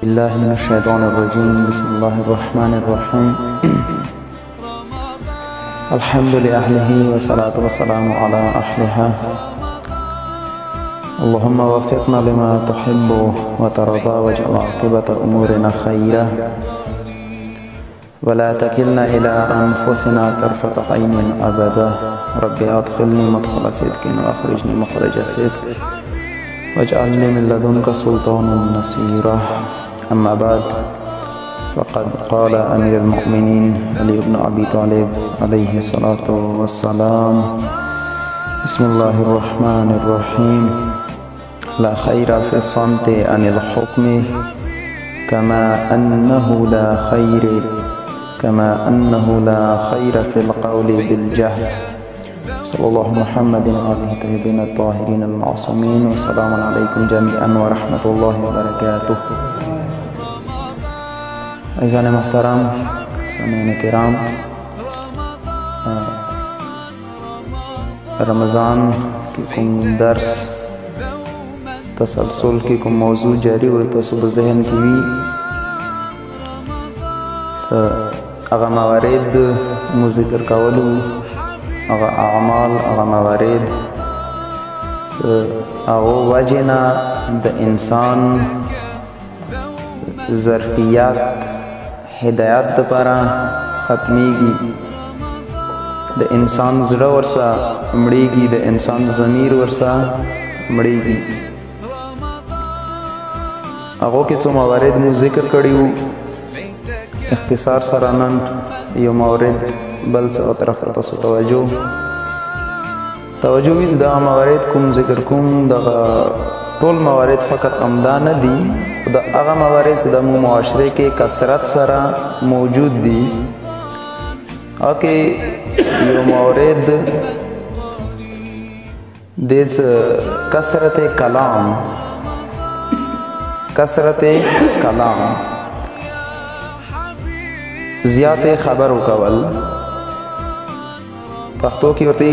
الله من الشيطان الرجيم. بسم الله الرحمن الرحيم. الحمد لأهله والصلاة والسلام على أهلها. اللهم وفقنا لما تحب وترضى واجعل عاقبة أمورنا خيرا ولا تكلنا إلى أنفسنا طرفة عين أبدا. ربي أدخلني مدخل صدق وأخرجني مخرج صدق واجعلني من لدنك سلطانا نصيرا. أما بعد، فقد قال أمير المؤمنين علي بن أبي طالب عليه الصلاة والسلام: بسم الله الرحمن الرحيم. لا خير في الصمت عن الحكم كما أنه لا خير في القول بالجهل. صلى الله محمد وآله الطيبين الطاهرين المعصومين. والسلام عليكم جميعا ورحمة الله وبركاته. अज़ीज़ान मुहतरम सामीन किराम, रमज़ान की कुम दर्स तसलसल की कुम मौजू जारी हुई तो सुबह जहन की भी अगा मवारिद मुज़िक्र कावलू, अगा अमाल अगा मवारिद अगो वजना द इंसान ज़रफ़ियात हिदायत दपारा ख़त्मीगी, द इंसान ज़रा वर्सा मड़ीगी, द इंसान ज़मीर वर्सा मड़ीगी। अगो के चो मवारिद मु ज़िक्र करियो इख्तिसार सरानन यो मवारिद बल से तरफ तसो तवज्जो इस दा मवारिद कुम ज़िक्र कुम दगा टोल मवारिद फ़कत अमदा न दी, द अगा मवारिद द मुआशरे के कसरत सरा मौजूद दी। आके यो मवारिद देज कसरत कलाम ज़ियाते खबर उकवल पख्तो की होती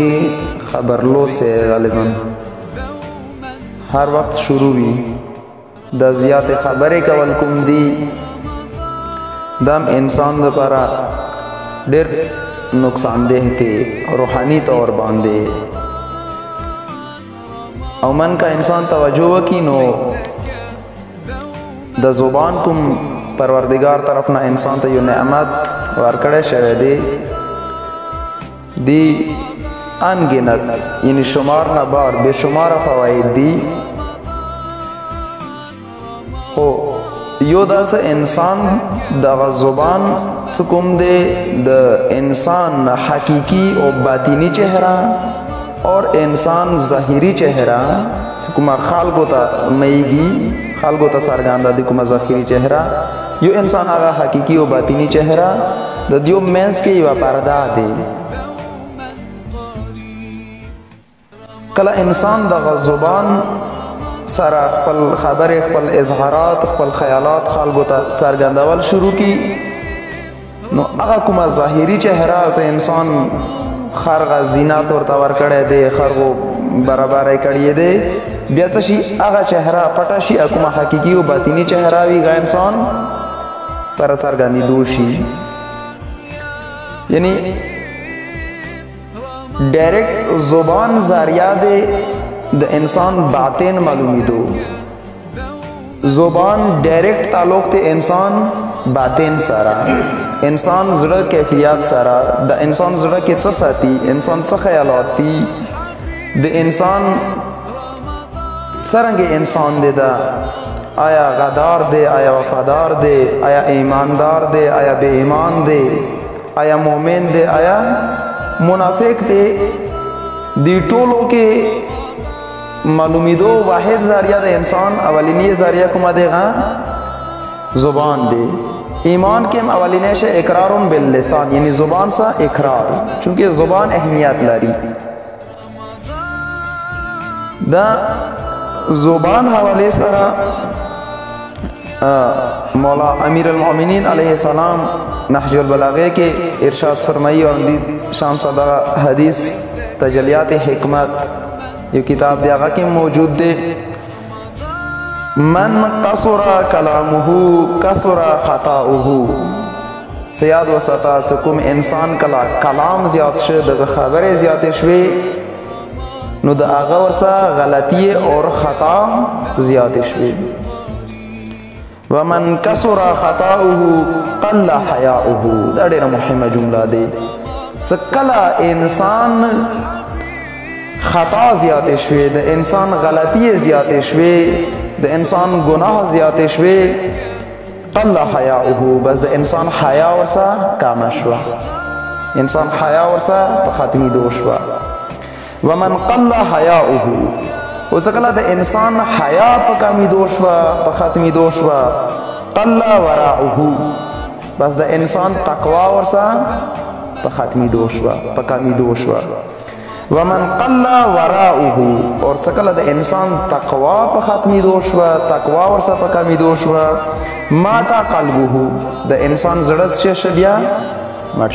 खबर लोद से गालिबन हर वक्त शुरू भी द ज़ियाते खबरें कवल कुम दी दम इंसान दपारा डेर नुकसानदेह थे रूहानी तौर बांधे अमन का इंसान तवज्जो की नो द ज़ुबान कुम परवरदिगार तरफ ना इंसान तो यो नेमत वारकड़े शवे दे दी अनगिनत यानी शुमार न बार बेशुमार फ़वाइद दी हो योदा से इंसान द ज़ुबान सुकुम दे द इंसान हकीकी और बातिनी चेहरा और इंसान ज़ाहिरी चेहरा सुकुमा खाल गोता मईगी खाल गोता सारगांदा दी कुमा ज़ाहिरी चेहरा यो इंसान आगा हकीकी और बातिनी चेहरा द दियो मेंस के युवा पर्दा दे कला इंसान द ज़ुबान सारा खपल खबर खपल इजहारात खपल ख्यालात खाल गोता सारगांदावल शुरू की नो आगा कुमा ज़ाहिरी चेहरा से इंसान खरगा जीनात और तवर कड़े दे खरगो बराबर कड़िए दे ब्याची आगा चेहरा पटाशी अकुमा हकीकी व बातिनी चेहरा भी गा इंसान पर सारगांदी दोषी यानी डायरेक्ट ज़ुबान ज़ारिया दे द इंसान बातें मालूमी दो ज़ुबान डायरेक्ट ताल्लुक़ ते इंसान बातें सारा इंसान ज़रा कैफियत सारा द इंसान ज़रा के साथी इंसान सा ख्यालाती द इंसान सरंगे इंसान दे दा आया गदार दे आया वफादार दे आया ईमानदार दे आया बेईमान दे आया मोमिन दे आया मुनाफिक दे दी टोलो के मालूमी दो वाहिद ज़ारिया दे इंसान अवलिनी ज़ारिया कुमा देगा ज़ुबान दे ईमान के अवलिने से इकरार बिल लिसान यानी ज़ुबान सा इकरार चूँकि ज़ुबान अहमियत लारी द ज़ुबान हवाले सरा मौला अमीर अल-मोमिनीन अलैहिस्सलाम नहजुल बलागे के इरशाद फरमाई और शान सदा हदीस तजलियात हिकमत ये किताब दियागा के मौजूद दे من قصر کلامه کثر خطاؤه. سیاد وسطا چې کوم انسان کله کلام زیات شه دغه خبرې زیاتې شوې نو د هغه ورسه غلطي او خطا زیاتې شوې. ومن کثر خطاؤه قل حیاؤه. دا ډېره مهمه جمله دی. څه کله انسان خطا زیاتې شوې د انسان غلطي زیاتې شوې د انسان ګناه زیاتې شوې قل حیاؤه بس د انسان حیا ورسه کامه شوه انسان حیا ورسه په ختمېدو شوه. ومن قل حیاؤه اوس کله د انسان حیا په کمېدو شوه په ختمېدو شوه قل وراؤه بس د انسان تقوا ورسه په ختمېدو شوه په کمېدو شوه. ومن قل وراؤه اور سکله د انسان تقوا په ختمېدو شوه تقوا ورسه په کمېدو شوه ماتا قلبه د انسان زړه څه بیا مړ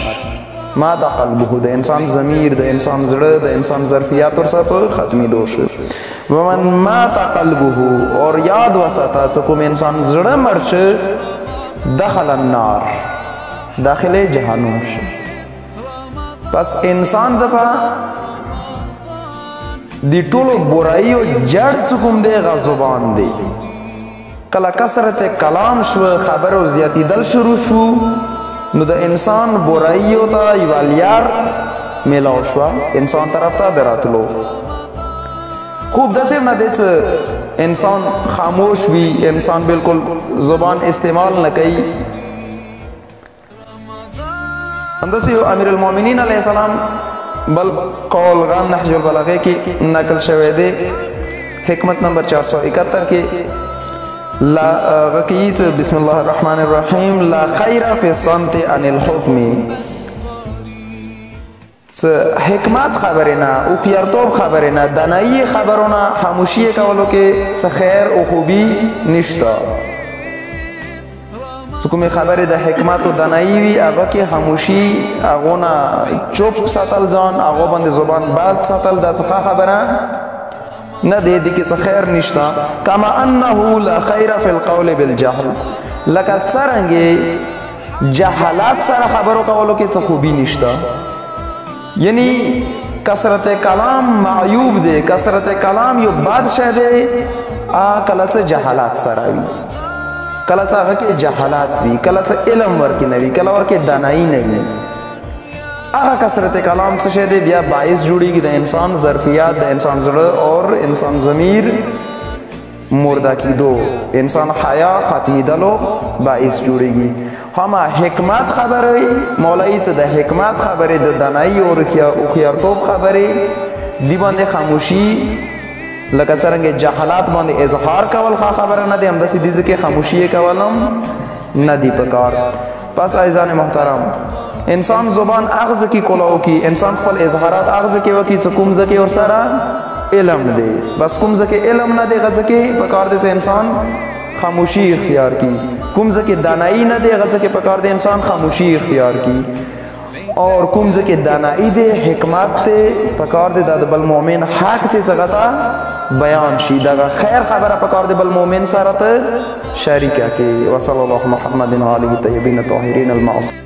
ماتا قلبه د انسان ضمیر د انسان زړه د انسان ظرفیات ورسه په ختمېدو شو. ومن ماتا قلبه اور یاد وساته چې کوم انسان زړه مړ شه دخل النار داخله جهنم شي. پس انسان دپا دی ټولو برایو جړ څه کوم دی هغه زبان دی. کله کثرت کلام شو خبرو زیاتېدل شروع شو نو د انسان برایو ته یوه لیار میلاو شوه انسان طرف ته د راتلو. خوب داسې نه دی چې انسان خاموش وي انسان بالکل زبان استعمال نه کوي. همداسې یو امیر المؤمنین علیه السلام بل قول غام نهج البلاغه کې نقل شوی دی حکمت نمبر 471 کې لا غکیت بسم الله الرحمن الرحیم لا خیر فی الصمت عن الحکم. حکمت خبره نه او خیرتوب خبره نه دانایی خبرونه خاموشی کولو کې څه خیر او خوبی نشته. کومې خبرې د حکمت او دانایی وي هغه کې خاموشي هغه نه چوپ ساتل ځان هغه باندې زبان بند ساتل دا څه خبره نه دی دې کې څه خیر نشته. کما انه لا خیر فی القول بالجهل لکه څرنګې جهالت سره خبرو کولو کې څه خوبي نشته. یعنی کثرت کلام معیوب دی کثرت کلام یو بد شی دی کله څه جهالت سره وي کله څه هغه کې جهالت وي کله څه علم ورکې نه وي کله ورکې دانایی نه وي. هغه کثرت کلام څه شی دی بیا باعث جوړېږي د انسان ظرفیات د انسان زړه اور انسان ضمیر مرده کېدو انسان حیا ختمېدلو باعث جوړېږي. همه حکمت خبرې مولوي څه د حکمت خبرې د دانایی او هوښیارتوب خبرې دی باندې خاموشي لکه څرنګه جهالت باندې اظهار کول خبره نه دی همداسې دې ځکه خاموشي کولم نه دی پکار. پس عزیزان محترم انسان زبان اغز کی کولاو کی انسان خپل اظهارات اغز کی وکي څه کوم ځکه ور سره علم دی بس کوم ځکه علم نه دی غځکه پکار دی انسان خاموشي اختیار کی کوم ځکه دانایی نه دی غځکه پکار دی انسان خاموشي اختیار کی اور کوم ځکه دانایی دی حکمت ته پکار دی د بل مؤمن حق ته څنګه بیان شي دا خیر خبره پکار دی بل مؤمن سره ته شریکه کی. وصلی الله محمد و علیه الطیبین الطاهرین المعصومین.